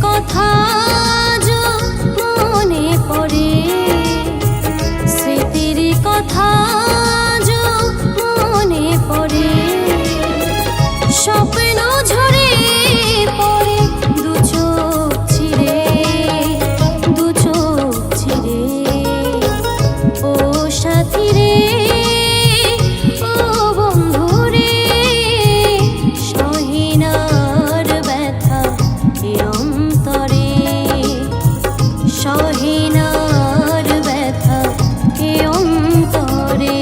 কথা আজও মনে পড়ে, স্মৃতির কথা আজও মনে পড়ে। স্বপ্ন ঝরে পড়ে দু চোখ ছিঁড়ে, দু চোখ ছিঁড়ে। ও সাথী রে, ও বন্ধু রে, সহিনার ব্যথা এ অন্তরে, সহিনার ব্যথা এ অন্তরে।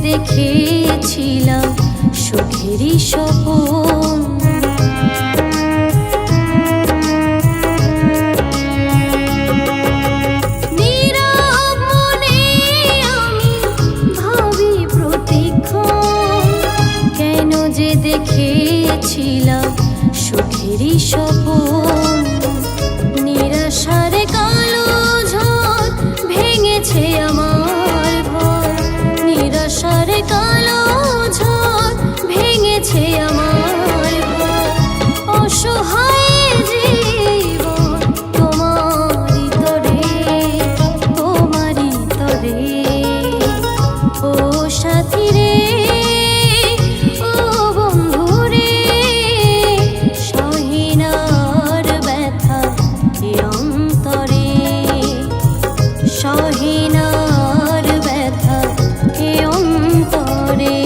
দেখেছিলাম সুখেরই স্বপন, নীরব মনে আমি ভাবি প্রতিক্ষণ, কেন যে দেখেছিলাম সুখেরই স্বপন। নিরাশার কালো ঝড় ভেঙেছে আমার ঘর, নিরাশার কালো ঝড় ভেঙেছে আমার ঘর। অসহায় জীবন তোমারই তরে, তোমারই তরে। ও সাথী রে, ও বন্ধু রে, সহিনার ব্যথা এ অন্তরে, সহিনার ব্যথা এ অন্তরে।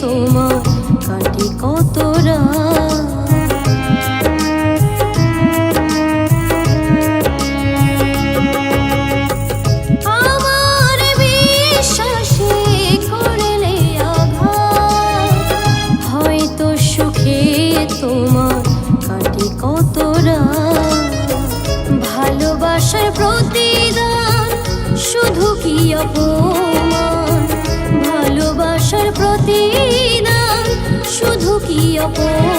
তোমার কাটে কত আমার বিশ্বাসে করলে আঘাত, হয়তো সুখে তোমার কাটে কত ভালোবাসার প্রতিদান শুধু কি অপমান, ভালোবাসার প্রতিদান শুধু কি অপমান।